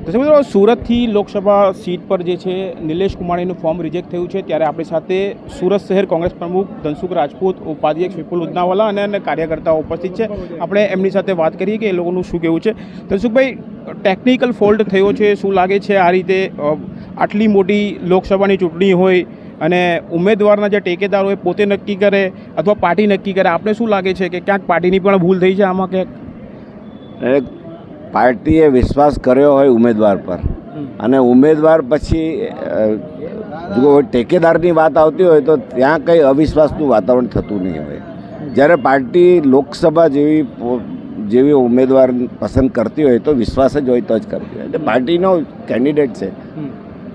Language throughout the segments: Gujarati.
દર્શક મિત્રો, સુરતથી લોકસભા સીટ પર જે છે નિલેશ કુમાણીનું ફોર્મ રિજેક્ટ થયું છે, ત્યારે આપણી સાથે સુરત શહેર કોંગ્રેસ પ્રમુખ ધનસુખ રાજપૂત, ઉપાધ્યક્ષ વિપુલ ઉદનાવાલા અને કાર્યકર્તાઓ ઉપસ્થિત છે. આપણે એમની સાથે વાત કરીએ કે એ લોકોનું શું કહેવું છે. ધનસુખભાઈ, ટેકનિકલ ફોલ્ટ થયો છે, શું લાગે છે આ રીતે આટલી મોટી લોકસભાની ચૂંટણી હોય અને ઉમેદવારના જે ટેકેદાર હોય પોતે નક્કી કરે અથવા પાર્ટી નક્કી કરે, આપણે શું લાગે છે કે ક્યાંક પાર્ટીની પણ ભૂલ થઈ છે આમાં? ક્યાંક પાર્ટીએ વિશ્વાસ કર્યો હોય ઉમેદવાર પર અને ઉમેદવાર પછી જો ટેકેદારની વાત આવતી હોય તો ત્યાં કંઈ અવિશ્વાસનું વાતાવરણ થતું નહીં હોય. જ્યારે પાર્ટી લોકસભા જેવી ઉમેદવાર પસંદ કરતી હોય તો વિશ્વાસ જ હોય તો જ કરતી હોય. એટલે પાર્ટીનો કેન્ડિડેટ છે.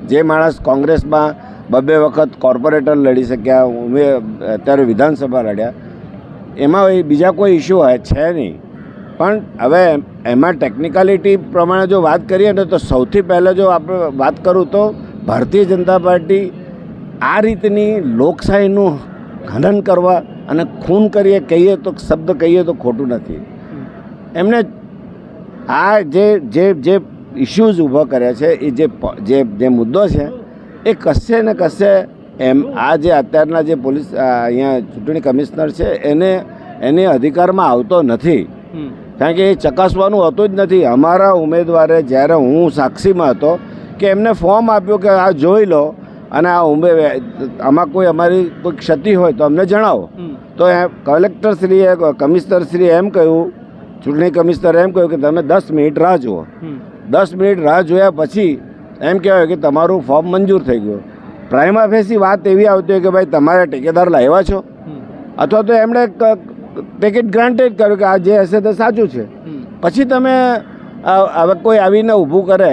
જે માણસ કોંગ્રેસમાં 2 વખત કોર્પોરેટર લડી શક્યા, અત્યારે વિધાનસભા લડ્યા, એમાં બીજા કોઈ ઇસ્યુ છે નહીં. પણ હવે એમાં ટેકનિકાલિટી પ્રમાણે જો વાત કરીએ ને તો સૌથી પહેલાં જો આપણે વાત કરું તો ભારતીય જનતા પાર્ટી આ રીતની લોકશાહીનું હનન કરવા અને ખૂન કરીએ કહીએ તો શબ્દ કહીએ તો ખોટું નથી. એમને આ જે ઇસ્યુઝ ઊભા કર્યા છે, એ જે મુદ્દો છે એ કશે ને કશે આ જે અત્યારના જે પોલીસ અહીંયા ચૂંટણી કમિશનર છે એને અધિકારમાં આવતો નથી. કારણ કે એ ચકાસવાનું હોતું જ નથી. અમારા ઉમેદવારે જ્યારે હું સાક્ષીમાં હતો કે એમને ફોર્મ આપ્યું કે આ જોઈ લો અને આમાં અમારી કોઈ ક્ષતિ હોય તો અમને જણાવો. તો કલેક્ટરશ્રીએ કમિશનરશ્રીએ એમ કહ્યું, ચૂંટણી કમિશનરે એમ કહ્યું કે તમે 10 મિનિટ રાહ જુઓ. 10 મિનિટ રાહ જોયા પછી એમ કહેવાય કે તમારું ફોર્મ મંજૂર થઈ ગયું. પ્રાઇમા ફેસી વાત એવી આવતી હોય કે ભાઈ તમારે ટેકેદાર લાવ્યા છો, અથવા તો એમણે ટિકિટ ગ્રાન્ટેડ કર્યું કે આ જે હશે તે સાચું છે. પછી તમે હવે કોઈ આવીને ઊભું કરે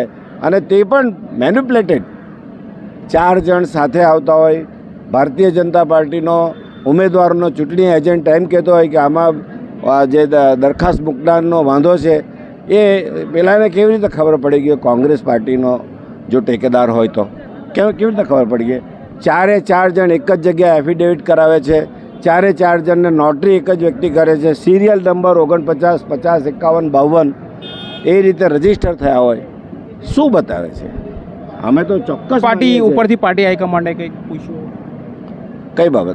અને તે પણ મેન્યુપ્લેટેડ 4 જણ સાથે આવતા હોય. ભારતીય જનતા પાર્ટીનો ઉમેદવારનો ચૂંટણી એજન્ટ એમ કહેતો હોય કે આમાં જે દરખાસ્ત મૂકનારનો વાંધો છે, એ પેલાને કેવી રીતે ખબર પડી ગઈ કોંગ્રેસ પાર્ટીનો જો ટેકેદાર હોય તો કેવી રીતે ખબર પડી ગઈ? 4 જણ એક જ જગ્યાએ એફિડેવિટ કરાવે છે. 4 જણને નોટરી એક જ વ્યક્તિ કરે છે. સિરિયલ નંબર 49, 50, 51, 52 એ રીતે રજીસ્ટર થયા હોય. શું બતાવે છે? અમે તો ચોક્કસ પાર્ટી ઉપરથી પાર્ટી હાઈકમાન્ડે કંઈક પૂછ્યું? કઈ બાબત?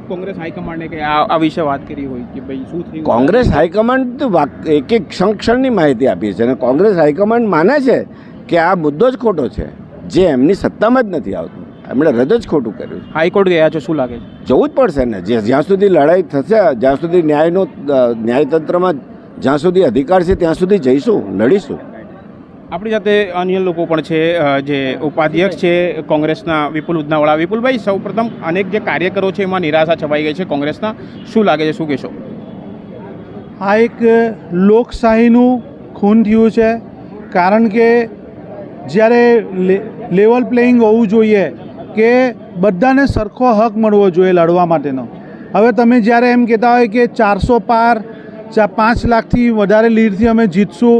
કોંગ્રેસ હાઈકમાન્ડે કંઈ આ વિશે વાત કરી હોય કે ભાઈ શું થયું? કોંગ્રેસ હાઈકમાન્ડ તો એક ક્ષણની માહિતી આપી છે અને કોંગ્રેસ હાઈકમાન્ડ માને છે કે આ મુદ્દો જ ખોટો છે, જે એમની સત્તામાં જ નથી આવતું. એમણે રદ જ ખોટું કર્યું. હાઈકોર્ટ ગયા છે, શું લાગે છે? જવું જ પડશે ને. જ્યાં સુધી લડાઈ થશે, જ્યાં સુધી ન્યાયતંત્રમાં જ્યાં સુધી અધિકાર છે ત્યાં સુધી જઈશું, લડીશું. આપણી સાથે અન્ય લોકો પણ છે. જે ઉપાધ્યક્ષ છે કોંગ્રેસના વિપુલ ઉદનાવાલા. વિપુલભાઈ, સૌપ્રથમ અનેક જે કાર્યકરો છે એમાં નિરાશા છવાઈ ગઈ છે કોંગ્રેસના, શું લાગે છે, શું કહેશો? આ એક લોકશાહીનું ખૂન થયું છે. કારણ કે જ્યારે લેવલ પ્લેઇંગ હોવું જોઈએ કે બધાને સરખો હક મળવો જોઈએ લડવા માટેનો. હવે તમે જ્યારે એમ કહેતા હોય કે 400 પાર 5 લાખથી વધારે લીડથી અમે જીતશું,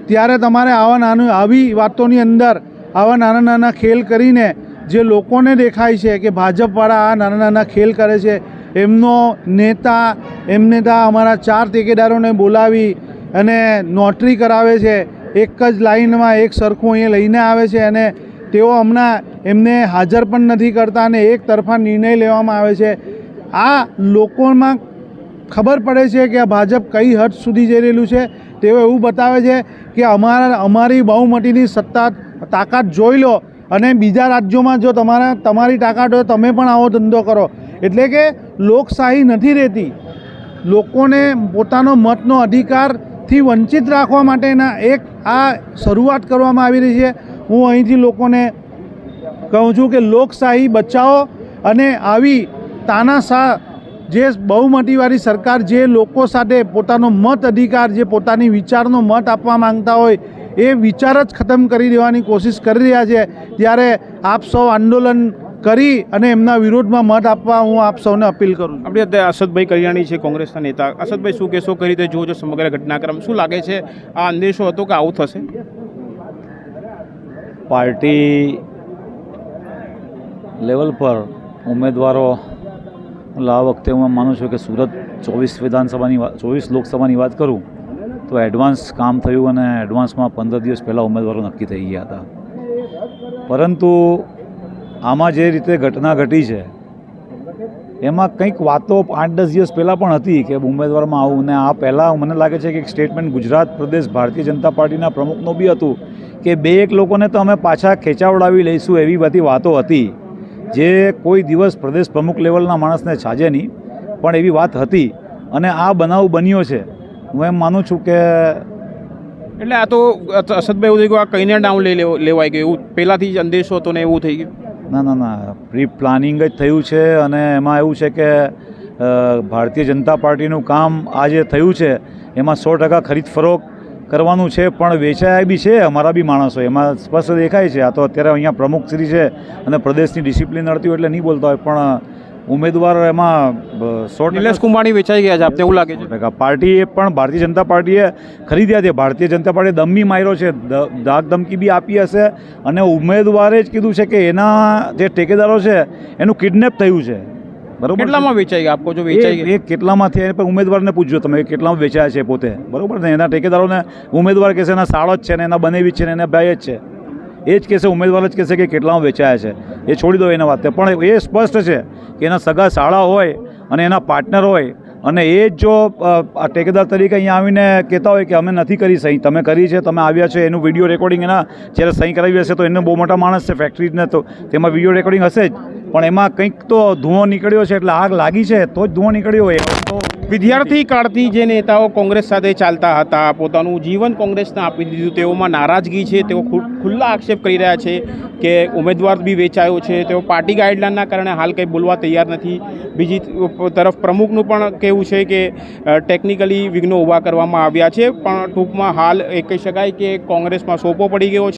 ત્યારે તમારે આવી વાતોની અંદર આવા નાના ખેલ કરીને જે લોકોને દેખાય છે કે ભાજપવાળા આ નાના ખેલ કરે છે, એમનો નેતા અમારા 4 ટેકેદારોને બોલાવી અને નોટરી કરાવે છે. એક જ લાઈનમાં એક સરખું અહીંયા લઈને આવે છે અને તેઓ હમણાં એમને હાજર પણ નથી કરતા અને એક તરફા નિર્ણય લેવામાં આવે છે. આ લોકોમાં ખબર પડે છે કે આ ભાજપ કઈ હદ સુધી જઈ રહેલું છે. તેઓ એવું બતાવે છે કે અમારી બહુમતીની તાકાત જોઈ લો અને બીજા રાજ્યોમાં જો તમારી તાકાત હોય તમે પણ આવો ધંધો કરો. એટલે કે લોકશાહી નથી રહેતી. લોકોને પોતાનો મતનો અધિકારથી વંચિત રાખવા માટેના એક આ શરૂઆત કરવામાં આવી રહી છે. હું અહીંથી લોકોને કહું છું કે લોકશાહી બચાવો અને આવી તાનાશાહ જે બહુમતીવાળી સરકાર જે લોકો સાથે પોતાનો મત અધિકાર, જે પોતાની વિચારનો મત આપવા માંગતા હોય એ વિચાર જ ખતમ કરી દેવાની કોશિશ કરી રહ્યા છે, ત્યારે આપ સૌ આંદોલન કરી અને એમના વિરોધમાં મત આપવા હું આપ સૌને અપીલ કરું છું. આપણી અત્યારે અસદભાઈ કલ્યાણી છે કોંગ્રેસના નેતા. અસદભાઈ, શું કહેશો, કઈ રીતે જોજો સમગ્ર ઘટનાક્રમ? શું લાગે છે, આ અંદેશો હતો કે આવું થશે? પાર્ટી લેવલ પર ઉમેદવારો આ વખતે હું માનું છું કે સુરત 24 લોકસભાની વાત કરું તો એડવાન્સ કામ થયું અને એડવાન્સમાં 15 દિવસ પહેલાં ઉમેદવારો નક્કી થઈ ગયા હતા. પરંતુ આમાં જે રીતે ઘટના ઘટી છે એમાં કંઈક વાતો 8-10 દિવસ પહેલાં પણ હતી કે ઉમેદવારમાં આવું, ને આ પહેલાં મને લાગે છે કે એક સ્ટેટમેન્ટ ગુજરાત પ્રદેશ ભારતીય જનતા પાર્ટીના પ્રમુખનું બી હતું કે 2-1 લોકોને તો અમે પાછા ખેંચાવડાવી લઈશું, એવી બધી વાતો હતી જે કોઈ દિવસ પ્રદેશ પ્રમુખ લેવલના માણસને છાજે નહીં, પણ એવી વાત હતી. અને આ બનાવ બન્યો છે. હું એમ માનું છું કે એટલે આ તો અસદભાઈ એવું થઈ ગયું, આ કઈને ડાઉન લેવાઈ ગયું, એવું પહેલાંથી જ અંદેશો હતો ને એવું થઈ ગયું. ના, પ્રી પ્લાનિંગ જ થયું છે. અને એમાં એવું છે કે ભારતીય જનતા પાર્ટીનું કામ આ જે થયું છે એમાં 100% ખરીદ ફરોખ કરવાનું છે, પણ વેચાયા બી છે અમારા બી માણસો, એમાં સ્પષ્ટ દેખાય છે. આ તો અત્યારે અહીંયા પ્રમુખશ્રી છે અને પ્રદેશની ડિસિપ્લિન નડતી હોય એટલે નહીં બોલતા હોય, પણ ઉમેદવાર એમાં 100% નિલેશ કુંભાણી વેચાઈ ગયા છે આપને એવું લાગે છે? પાર્ટીએ પણ ભારતીય જનતા પાર્ટીએ ખરીદ્યા છે. ભારતીય જનતા પાર્ટીએ દમ બી માર્યો છે, ધાક ધમકી બી આપી હશે, અને ઉમેદવારે જ કીધું છે કે એના જે ઠેકેદારો છે એનું કિડનેપ થયું છે. બરોબર, કેટલામાં વેચાઈ ગયા આપકો? જો વેચાઈ ગયા એ કેટલામાં થયા પણ ઉમેદવારને પૂછજો તમે કેટલામાં વેચાયા છે પોતે, બરોબર ને? એના ઠેકેદારોને ઉમેદવાર કહેશે એના સાળો જ છે ને એના બનેવી જ છે ને એના ભાઈ જ છે, એ જ કહેશે, ઉમેદવાર જ કહેશે કે કેટલામાં વેચાયા છે. એ છોડી દો એના વાત, પણ એ સ્પષ્ટ છે કે એના સગા શાળા હોય અને એના પાર્ટનર હોય, અને એ જ જો આ ઠેકેદાર તરીકે અહીંયા આવીને કહેતા હોય કે અમે નથી કરી સહી, તમે કરી છે, તમે આવ્યા છે, એનું વિડીયો રેકોર્ડિંગ એના જ્યારે સહી કરાવી હશે તો એને બહુ મોટા માણસ છે ફેક્ટરીને, તો તેમાં વિડીયો રેકોર્ડિંગ હશે જ, પણ એમાં કંઈક તો ધુઓ નીકળ્યો છે, એટલે આગ લાગી છે તો જ ધુઓ નીકળ્યો હોય. તો વિદ્યાર્થી કાળથી જે નેતાઓ કોંગ્રેસ સાથે ચાલતા હતા, પોતાનું જીવન કોંગ્રેસને આપી દીધું, તેઓમાં નારાજગી છે. તેઓ ખુલ્લા આક્ષેપ કરી રહ્યા છે કે ઉમેદવાર બી વેચાયો છે. તેઓ પાર્ટી ગાઈડલાઇનના કારણે હાલ કંઈ બોલવા તૈયાર નથી. બીજી તરફ પ્રમુખનું પણ કહેવું છે કે ટેકનિકલી વિઘ્નો ઊભા કરવામાં આવ્યા છે, પણ ટૂંકમાં હાલ એ કહી શકાય કે કોંગ્રેસમાં સોપો પડી ગયો છે.